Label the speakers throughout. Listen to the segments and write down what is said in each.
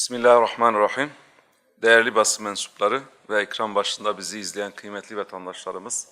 Speaker 1: Bismillahirrahmanirrahim. Değerli basın mensupları ve ekran başında bizi izleyen kıymetli vatandaşlarımız,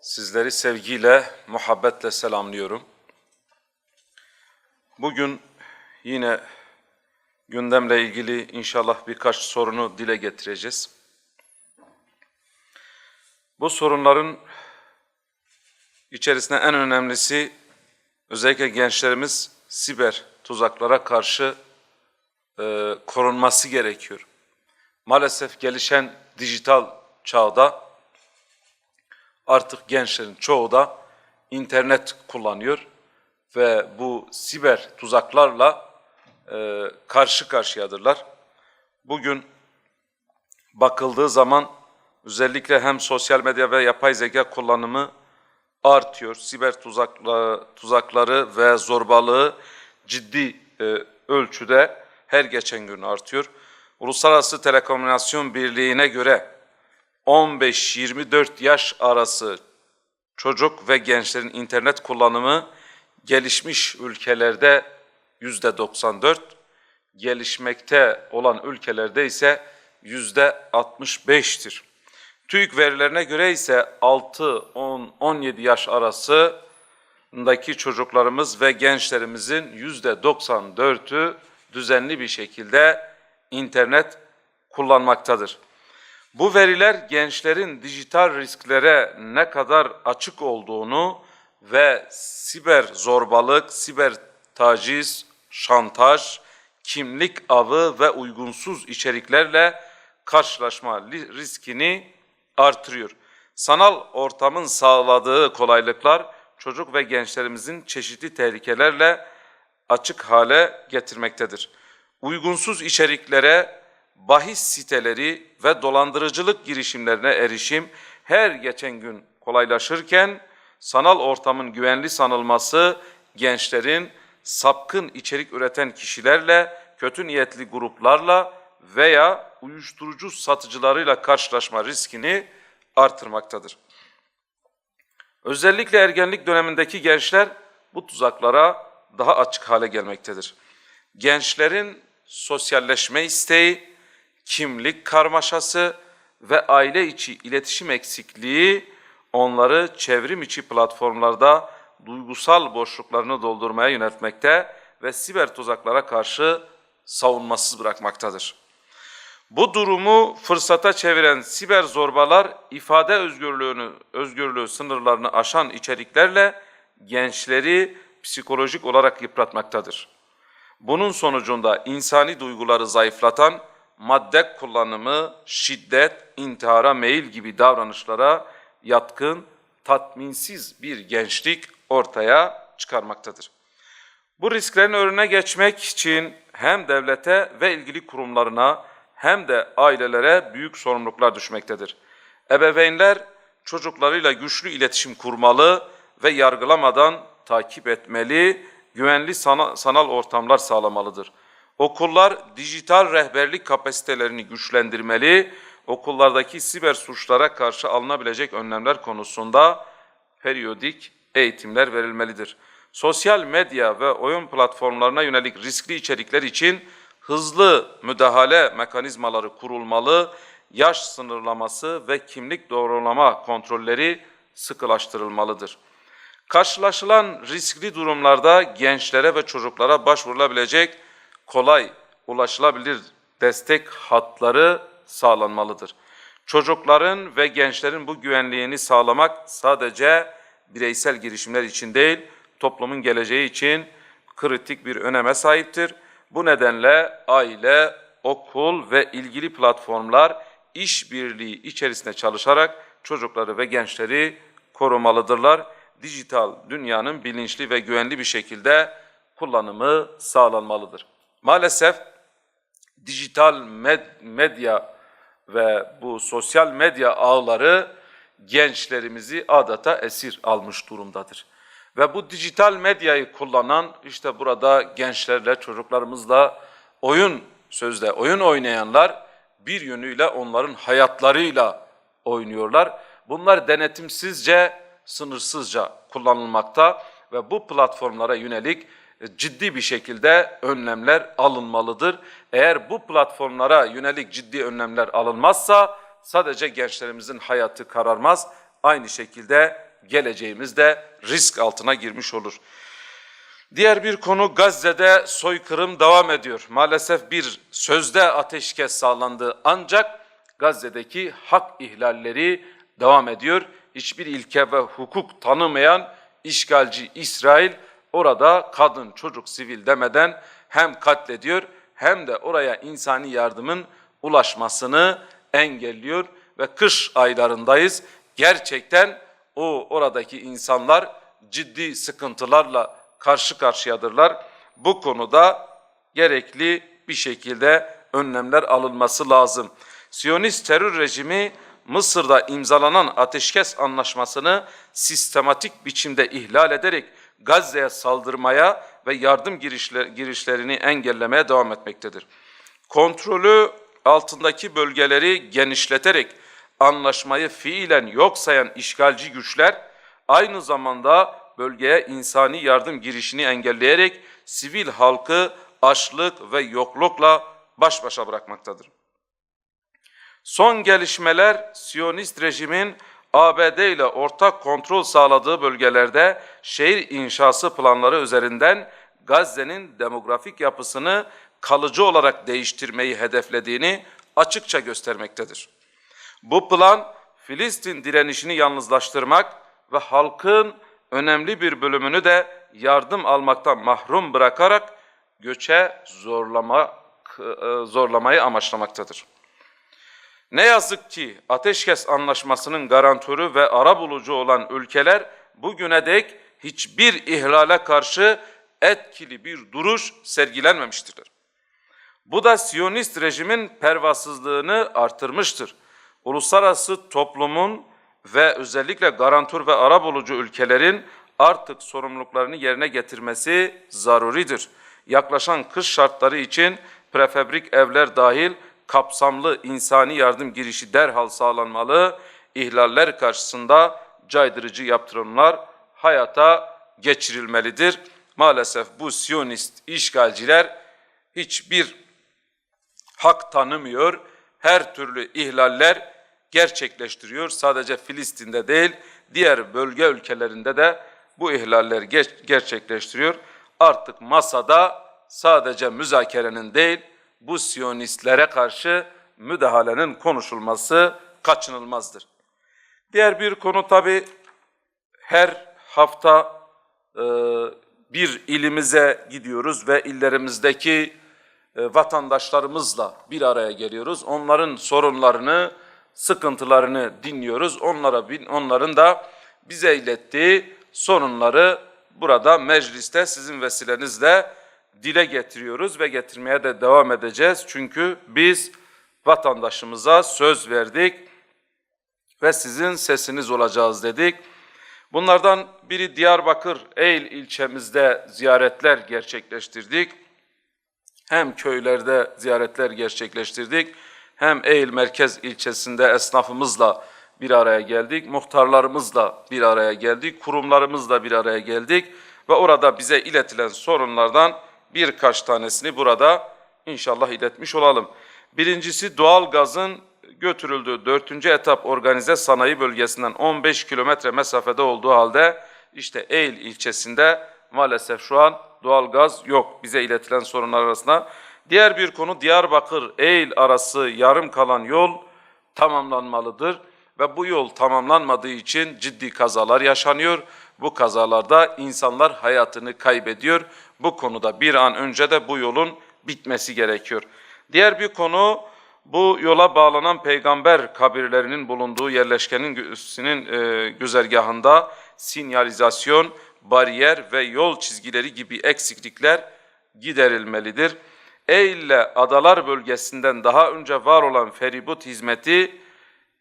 Speaker 1: sizleri sevgiyle, muhabbetle selamlıyorum. Bugün yine gündemle ilgili inşallah birkaç sorunu dile getireceğiz. Bu sorunların içerisinde en önemlisi özellikle gençlerimiz siber tuzaklara karşı korunması gerekiyor. Maalesef gelişen dijital çağda artık gençlerin çoğu da internet kullanıyor ve bu siber tuzaklarla karşı karşıyadırlar. Bugün bakıldığı zaman özellikle hem sosyal medya ve yapay zeka kullanımı artıyor. Siber tuzakları ve zorbalığı ciddi ölçüde her geçen gün artıyor. Uluslararası Telekomünikasyon Birliği'ne göre 15-24 yaş arası çocuk ve gençlerin internet kullanımı gelişmiş ülkelerde %94, gelişmekte olan ülkelerde ise %65'tir. TÜİK verilerine göre ise 6-17 yaş arasındaki çocuklarımız ve gençlerimizin %94'ü düzenli bir şekilde internet kullanmaktadır. Bu veriler gençlerin dijital risklere ne kadar açık olduğunu ve siber zorbalık, siber taciz, şantaj, kimlik avı ve uygunsuz içeriklerle karşılaşma riskini artırıyor. Sanal ortamın sağladığı kolaylıklar çocuk ve gençlerimizin çeşitli tehlikelerle açık hale getirmektedir. Uygunsuz içeriklere, bahis siteleri ve dolandırıcılık girişimlerine erişim her geçen gün kolaylaşırken sanal ortamın güvenli sanılması gençlerin sapkın içerik üreten kişilerle, kötü niyetli gruplarla veya uyuşturucu satıcılarıyla karşılaşma riskini artırmaktadır. Özellikle ergenlik dönemindeki gençler bu tuzaklara daha açık hale gelmektedir. Gençlerin sosyalleşme isteği, kimlik karmaşası ve aile içi iletişim eksikliği onları çevrim içi platformlarda duygusal boşluklarını doldurmaya yöneltmekte ve siber tuzaklara karşı savunmasız bırakmaktadır. Bu durumu fırsata çeviren siber zorbalar ifade özgürlüğü sınırlarını aşan içeriklerle gençleri psikolojik olarak yıpratmaktadır. Bunun sonucunda insani duyguları zayıflatan madde kullanımı, şiddet, intihara meyil gibi davranışlara yatkın, tatminsiz bir gençlik ortaya çıkarmaktadır. Bu risklerin önüne geçmek için hem devlete ve ilgili kurumlarına hem de ailelere büyük sorumluluklar düşmektedir. Ebeveynler çocuklarıyla güçlü iletişim kurmalı ve yargılamadan takip etmeli, güvenli sanal ortamlar sağlamalıdır. Okullar dijital rehberlik kapasitelerini güçlendirmeli, okullardaki siber suçlara karşı alınabilecek önlemler konusunda periyodik eğitimler verilmelidir. Sosyal medya ve oyun platformlarına yönelik riskli içerikler için hızlı müdahale mekanizmaları kurulmalı, yaş sınırlaması ve kimlik doğrulama kontrolleri sıkılaştırılmalıdır. Karşılaşılan riskli durumlarda gençlere ve çocuklara başvurulabilecek kolay, ulaşılabilir destek hatları sağlanmalıdır. Çocukların ve gençlerin bu güvenliğini sağlamak sadece bireysel girişimler için değil, toplumun geleceği için kritik bir öneme sahiptir. Bu nedenle aile, okul ve ilgili platformlar işbirliği içerisinde çalışarak çocukları ve gençleri korumalıdırlar. Dijital dünyanın bilinçli ve güvenli bir şekilde kullanımı sağlanmalıdır. Maalesef dijital medya ve bu sosyal medya ağları gençlerimizi adeta esir almış durumdadır. Ve bu dijital medyayı kullanan işte burada gençlerle, çocuklarımızla oyun oynayanlar bir yönüyle onların hayatlarıyla oynuyorlar. Bunlar denetimsizce, sınırsızca kullanılmakta ve bu platformlara yönelik ciddi bir şekilde önlemler alınmalıdır. Eğer bu platformlara yönelik ciddi önlemler alınmazsa sadece gençlerimizin hayatı kararmaz, aynı şekilde geleceğimiz de risk altına girmiş olur. Diğer bir konu, Gazze'de soykırım devam ediyor. Maalesef bir sözde ateşkes sağlandı ancak Gazze'deki hak ihlalleri devam ediyor. Hiçbir ilke ve hukuk tanımayan işgalci İsrail orada kadın, çocuk, sivil demeden hem katlediyor hem de oraya insani yardımın ulaşmasını engelliyor ve kış aylarındayız. Gerçekten oradaki insanlar ciddi sıkıntılarla karşı karşıyadırlar. Bu konuda gerekli bir şekilde önlemler alınması lazım. Siyonist terör rejimi Mısır'da imzalanan ateşkes anlaşmasını sistematik biçimde ihlal ederek Gazze'ye saldırmaya ve yardım girişlerini engellemeye devam etmektedir. Kontrolü altındaki bölgeleri genişleterek anlaşmayı fiilen yok sayan işgalci güçler aynı zamanda bölgeye insani yardım girişini engelleyerek sivil halkı açlık ve yoklukla baş başa bırakmaktadır. Son gelişmeler Siyonist rejimin ABD ile ortak kontrol sağladığı bölgelerde şehir inşası planları üzerinden Gazze'nin demografik yapısını kalıcı olarak değiştirmeyi hedeflediğini açıkça göstermektedir. Bu plan Filistin direnişini yalnızlaştırmak ve halkın önemli bir bölümünü de yardım almaktan mahrum bırakarak göçe zorlamayı amaçlamaktadır. Ne yazık ki ateşkes anlaşmasının garantörü ve arabulucu olan ülkeler bugüne dek hiçbir ihlale karşı etkili bir duruş sergilenmemiştirler. Bu da Siyonist rejimin pervasızlığını artırmıştır. Uluslararası toplumun ve özellikle garantör ve arabulucu ülkelerin artık sorumluluklarını yerine getirmesi zaruridir. Yaklaşan kış şartları için prefabrik evler dahil kapsamlı insani yardım girişi derhal sağlanmalı, ihlaller karşısında caydırıcı yaptırımlar hayata geçirilmelidir. Maalesef bu Siyonist işgalciler hiçbir hak tanımıyor, her türlü ihlaller gerçekleştiriyor. Sadece Filistin'de değil, diğer bölge ülkelerinde de bu ihlaller gerçekleştiriyor. Artık masada sadece müzakerenin değil, bu Siyonistlere karşı müdahalenin konuşulması kaçınılmazdır. Diğer bir konu tabii her hafta bir ilimize gidiyoruz ve illerimizdeki vatandaşlarımızla bir araya geliyoruz. Onların sorunlarını, sıkıntılarını dinliyoruz. Onların da bize ilettiği sorunları burada mecliste sizin vesilenizle dile getiriyoruz ve getirmeye de devam edeceğiz. Çünkü biz vatandaşımıza söz verdik ve sizin sesiniz olacağız dedik. Bunlardan biri Diyarbakır Eğil ilçemizde ziyaretler gerçekleştirdik. Hem köylerde ziyaretler gerçekleştirdik, hem Eğil Merkez ilçesinde esnafımızla bir araya geldik, muhtarlarımızla bir araya geldik, kurumlarımızla bir araya geldik ve orada bize iletilen sorunlardan birkaç tanesini burada inşallah iletmiş olalım. Birincisi, doğalgazın götürüldüğü 4. etap organize sanayi bölgesinden 15 kilometre mesafede olduğu halde işte Eğil ilçesinde maalesef şu an doğalgaz yok bize iletilen sorunlar arasında. Diğer bir konu, Diyarbakır-Eğil arası yarım kalan yol tamamlanmalıdır ve bu yol tamamlanmadığı için ciddi kazalar yaşanıyor. Bu kazalarda insanlar hayatını kaybediyor. Bu konuda bir an önce de bu yolun bitmesi gerekiyor. Diğer bir konu, bu yola bağlanan peygamber kabirlerinin bulunduğu yerleşkenin güzergahında sinyalizasyon, bariyer ve yol çizgileri gibi eksiklikler giderilmelidir. Eğil ile Adalar bölgesinden daha önce var olan feribot hizmeti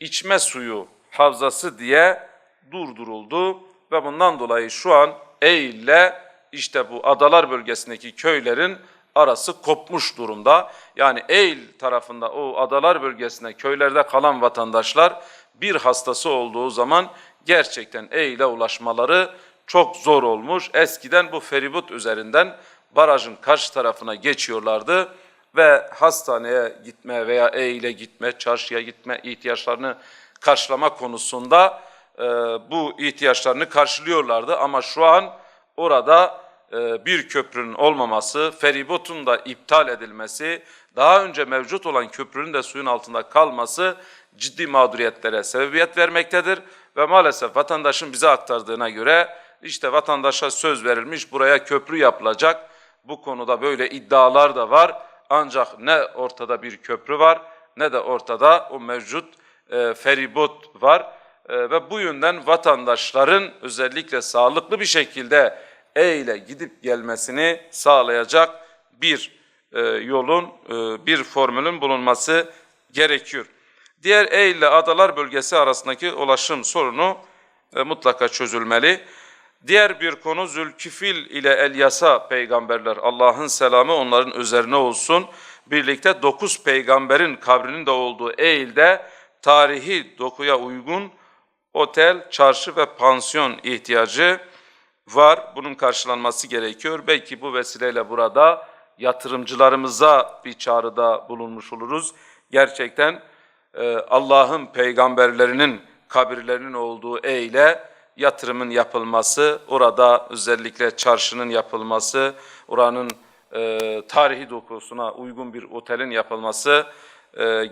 Speaker 1: içme suyu havzası diye durduruldu ve bundan dolayı şu an Eğil ile işte bu Adalar bölgesindeki köylerin arası kopmuş durumda. Yani Eğil tarafında o Adalar bölgesinde köylerde kalan vatandaşlar bir hastası olduğu zaman gerçekten Eğil'e ulaşmaları çok zor olmuş. Eskiden bu feribot üzerinden barajın karşı tarafına geçiyorlardı ve hastaneye gitme veya ile gitme, çarşıya gitme ihtiyaçlarını karşılama konusunda bu ihtiyaçlarını karşılıyorlardı. Ama şu an orada bir köprünün olmaması, feribotun da iptal edilmesi, daha önce mevcut olan köprünün de suyun altında kalması ciddi mağduriyetlere sebebiyet vermektedir. Ve maalesef vatandaşın bize aktardığına göre işte vatandaşa söz verilmiş, buraya köprü yapılacak. Bu konuda böyle iddialar da var. Ancak ne ortada bir köprü var ne de ortada o mevcut feribot var. Ve bu yönden vatandaşların özellikle sağlıklı bir şekilde ile gidip gelmesini sağlayacak bir yolun, bir formülün bulunması gerekiyor. Diğer ile adalar bölgesi arasındaki ulaşım sorunu mutlaka çözülmeli. Diğer bir konu Zülkifil ile Elyasa peygamberler, Allah'ın selamı onların üzerine olsun. Birlikte 9 peygamberin kabrinin de olduğu Eyl'de tarihi dokuya uygun otel, çarşı ve pansiyon ihtiyacı var. Bunun karşılanması gerekiyor. Belki bu vesileyle burada yatırımcılarımıza bir çağrıda bulunmuş oluruz. Gerçekten Allah'ın peygamberlerinin kabirlerinin olduğu Eyl'e yatırımın yapılması, orada özellikle çarşının yapılması, oranın tarihi dokusuna uygun bir otelin yapılması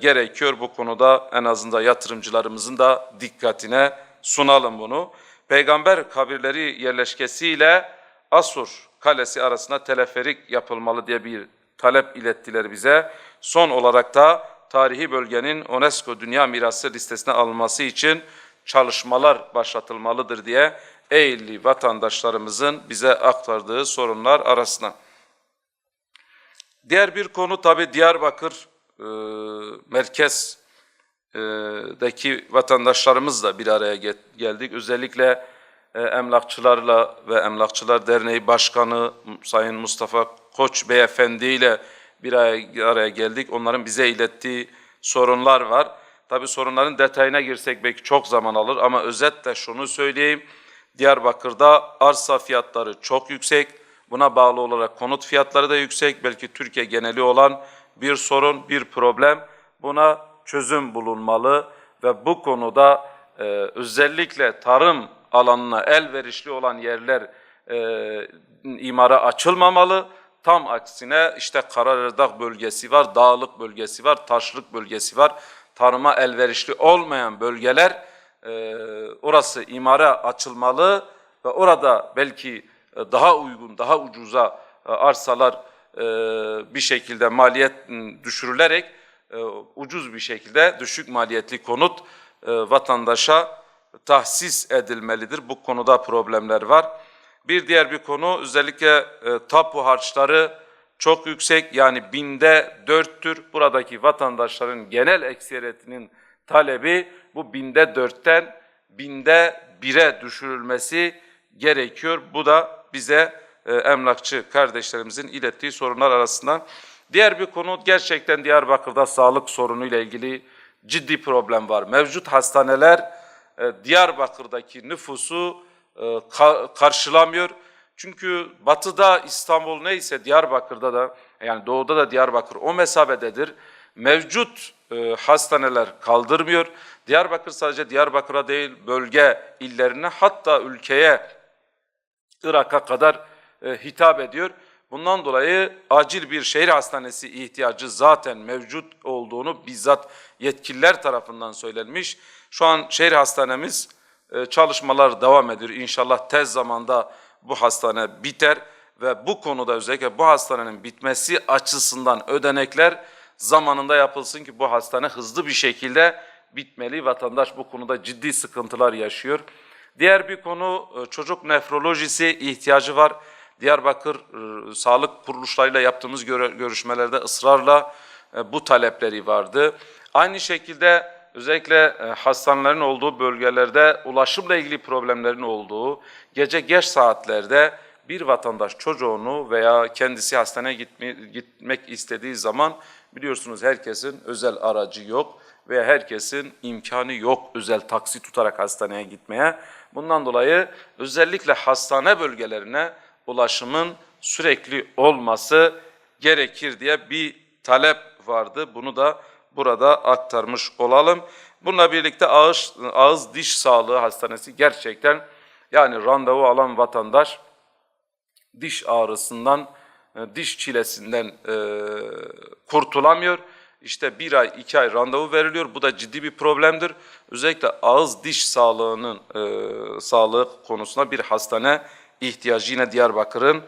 Speaker 1: gerekiyor. Bu konuda en azından yatırımcılarımızın da dikkatine sunalım bunu. Peygamber kabirleri yerleşkesiyle Asur Kalesi arasında teleferik yapılmalı diye bir talep ilettiler bize. Son olarak da tarihi bölgenin UNESCO Dünya Mirası listesine alınması için çalışmalar başlatılmalıdır diye Eylül'lü vatandaşlarımızın bize aktardığı sorunlar arasında. Diğer bir konu tabii Diyarbakır merkezdeki vatandaşlarımızla bir araya geldik. Özellikle Emlakçılarla ve Emlakçılar Derneği Başkanı Sayın Mustafa Koç Beyefendi ile bir araya geldik. Onların bize ilettiği sorunlar var. Tabii sorunların detayına girsek belki çok zaman alır ama özetle şunu söyleyeyim. Diyarbakır'da arsa fiyatları çok yüksek. Buna bağlı olarak konut fiyatları da yüksek. Belki Türkiye geneli olan bir sorun, bir problem. Buna çözüm bulunmalı ve bu konuda özellikle tarım alanına elverişli olan yerler imara açılmamalı. Tam aksine işte Kararırdak bölgesi var, dağlık bölgesi var, taşlık bölgesi var. Tarıma elverişli olmayan bölgeler orası imara açılmalı ve orada belki daha uygun, daha ucuza arsalar bir şekilde maliyet düşürülerek ucuz bir şekilde düşük maliyetli konut vatandaşa tahsis edilmelidir. Bu konuda problemler var. Bir konu özellikle tapu harçları çok yüksek, yani 4'tür. Buradaki vatandaşların genel ekseriyetinin talebi bu 4'ten 1'e düşürülmesi gerekiyor. Bu da bize emlakçı kardeşlerimizin ilettiği sorunlar arasında. Diğer bir konu gerçekten Diyarbakır'da sağlık sorunu ile ilgili ciddi problem var. Mevcut hastaneler Diyarbakır'daki nüfusu karşılamıyor. Çünkü batıda İstanbul neyse Diyarbakır'da da, yani doğuda da Diyarbakır o mesafededir. Mevcut hastaneler kaldırmıyor. Diyarbakır sadece Diyarbakır'a değil, bölge illerine, hatta ülkeye, Irak'a kadar hitap ediyor. Bundan dolayı acil bir şehir hastanesi ihtiyacı zaten mevcut olduğunu bizzat yetkililer tarafından söylenmiş. Şu an şehir hastanemiz çalışmalar devam ediyor. İnşallah tez zamanda bu hastane biter ve bu konuda özellikle bu hastanenin bitmesi açısından ödenekler zamanında yapılsın ki bu hastane hızlı bir şekilde bitmeli. Vatandaş bu konuda ciddi sıkıntılar yaşıyor. Diğer bir konu çocuk nefrolojisi ihtiyacı var. Diyarbakır sağlık kuruluşlarıyla yaptığımız görüşmelerde ısrarla bu talepleri vardı. Aynı şekilde özellikle hastanelerin olduğu bölgelerde ulaşımla ilgili problemlerin olduğu, gece geç saatlerde bir vatandaş çocuğunu veya kendisi hastaneye gitmek istediği zaman, biliyorsunuz herkesin özel aracı yok veya herkesin imkanı yok özel taksi tutarak hastaneye gitmeye. Bundan dolayı özellikle hastane bölgelerine ulaşımın sürekli olması gerekir diye bir talep vardı. Bunu da burada aktarmış olalım. Bununla birlikte ağız diş sağlığı hastanesi gerçekten, yani randevu alan vatandaş diş ağrısından, diş çilesinden kurtulamıyor. İşte 1 ay, 2 ay randevu veriliyor. Bu da ciddi bir problemdir. Özellikle ağız diş sağlığının sağlığı konusunda bir hastane ihtiyacı yine Diyarbakır'ın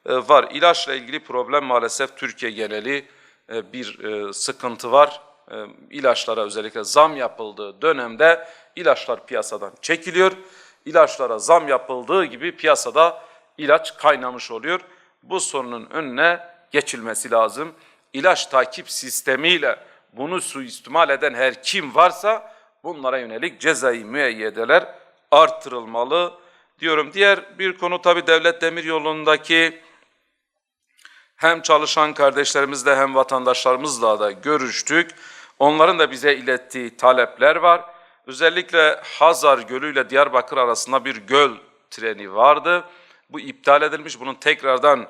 Speaker 1: var. İlaçla ilgili problem maalesef Türkiye geneli bir sıkıntı var. İlaçlara özellikle zam yapıldığı dönemde ilaçlar piyasadan çekiliyor. İlaçlara zam yapıldığı gibi piyasada ilaç kaynamış oluyor. Bu sorunun önüne geçilmesi lazım. İlaç takip sistemiyle bunu suistimal eden her kim varsa bunlara yönelik cezai müeyyideler artırılmalı diyorum. Diğer bir konu tabii Devlet Demiryolu'ndaki hem çalışan kardeşlerimizle hem vatandaşlarımızla da görüştük. Onların da bize ilettiği talepler var. Özellikle Hazar Gölü ile Diyarbakır arasında bir göl treni vardı. Bu iptal edilmiş. Bunun tekrardan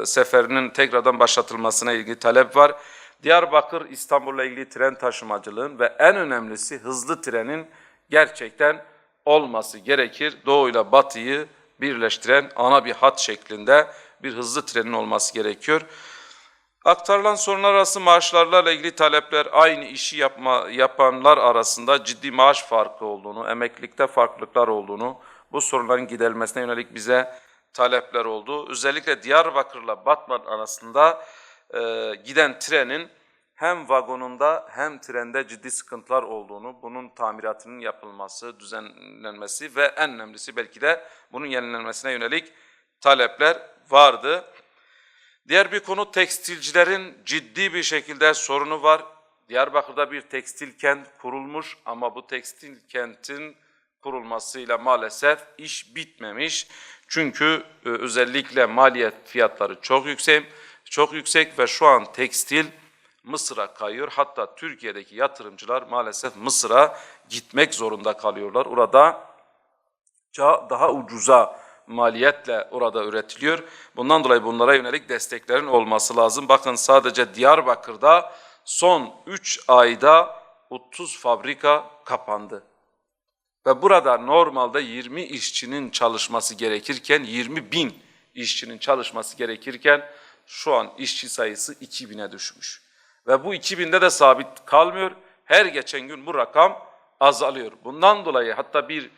Speaker 1: seferinin tekrardan başlatılmasına ilgili talep var. Diyarbakır İstanbul'la ilgili tren taşımacılığın ve en önemlisi hızlı trenin gerçekten olması gerekir. Doğu ile Batı'yı birleştiren ana bir hat şeklinde bir hızlı trenin olması gerekiyor. Aktarılan sorunlar arası maaşlarla ilgili talepler, aynı işi yapanlar arasında ciddi maaş farkı olduğunu, emeklilikte farklılıklar olduğunu, bu sorunların giderilmesine yönelik bize talepler oldu. Özellikle Diyarbakır'la Batman arasında giden trenin hem vagonunda hem trende ciddi sıkıntılar olduğunu, bunun tamiratının yapılması, düzenlenmesi ve en önemlisi belki de bunun yenilenmesine yönelik talepler vardı. Diğer bir konu tekstilcilerin ciddi bir şekilde sorunu var. Diyarbakır'da bir tekstil kent kurulmuş ama bu tekstil kentin kurulmasıyla maalesef iş bitmemiş. Çünkü özellikle maliyet fiyatları çok yüksek ve şu an tekstil Mısır'a kayıyor. Hatta Türkiye'deki yatırımcılar maalesef Mısır'a gitmek zorunda kalıyorlar. Orada daha ucuza maliyetle orada üretiliyor. Bundan dolayı bunlara yönelik desteklerin olması lazım. Bakın sadece Diyarbakır'da son 3 ayda 30 fabrika kapandı. Ve burada normalde 20 işçinin çalışması gerekirken, 20.000 işçinin çalışması gerekirken şu an işçi sayısı 2.000'e düşmüş. Ve bu 2.000'de de sabit kalmıyor. Her geçen gün bu rakam azalıyor. Bundan dolayı hatta bir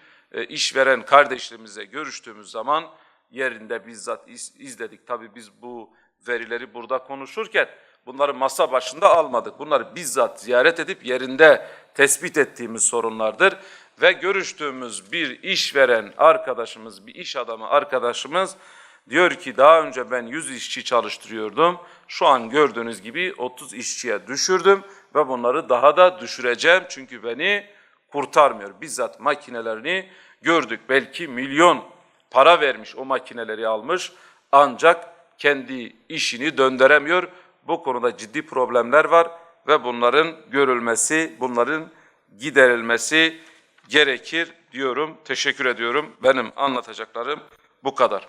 Speaker 1: işveren kardeşlerimizle görüştüğümüz zaman yerinde bizzat izledik. Tabii biz bu verileri burada konuşurken bunları masa başında almadık. Bunları bizzat ziyaret edip yerinde tespit ettiğimiz sorunlardır. Ve görüştüğümüz bir işveren arkadaşımız, bir iş adamı arkadaşımız diyor ki daha önce ben 100 işçi çalıştırıyordum. Şu an gördüğünüz gibi 30 işçiye düşürdüm ve bunları daha da düşüreceğim çünkü beni kurtarmıyor. Bizzat makinelerini gördük. Belki milyon para vermiş, o makineleri almış ancak kendi işini döndüremiyor. Bu konuda ciddi problemler var ve bunların görülmesi, bunların giderilmesi gerekir diyorum. Teşekkür ediyorum. Benim anlatacaklarım bu kadar.